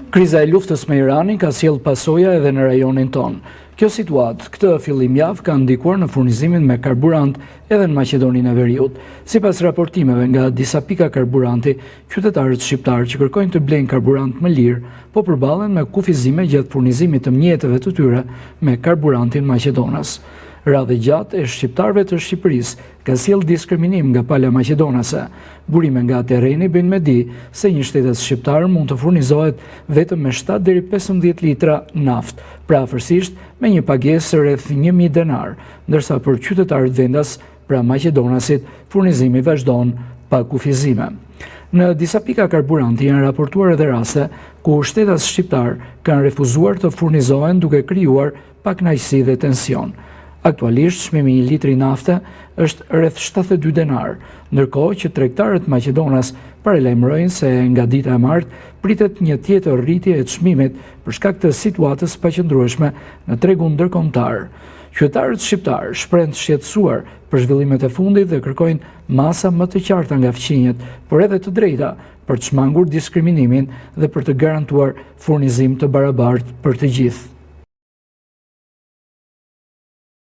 Kriza e luftës me Iranin ka sjellë pasoja edhe në rajonin ton. Kjo situatë, këtë fillim javë, ka ndikuar në furnizimin me karburant edhe në Maqedoninë e Veriut. Sipas raportimeve nga disa pika karburanti, qytetarët shqiptarë që kërkojnë të blejnë karburant më lirë, po përballen me kufizime gjatë furnizimit të mjeteve të tyre me karburantin maqedonas. Radhë gjatë e shqiptarëve të Shqipërisë ka sjellë diskriminim nga pala maqedonase. Burime nga terreni bëjnë me di se një shtetes shqiptar mund të furnizohet vetëm me 7 deri 15 litra naftë, pra afërsisht me një pagesë rreth 1000 denar, ndërsa për qytetarët vendas, pra maqedonasit, furnizimi vazhdon pa kufizime. Në disa pika karburanti janë raportuar edhe raste ku shtetas shqiptar kanë refuzuar të furnizohen duke krijuar pakënaqësi dhe tension. Aktualisht, çmimi i një litri nafte është rreth 72 denar, ndërkohë që tregtarët Maqedonas paralajmërojnë se nga dita e martë pritet një tjetër rritje e çmimit për shkak të situatës paqëndrueshme në tregun ndërkombëtar. Qytetarët shqiptar shprehen të shqetësuar për zhvillimet e fundit dhe kërkojnë masa më të qarta nga fqinjet, por edhe të drejta për të shmangur diskriminimin dhe për të garantuar furnizim të barabartë për të gjithë.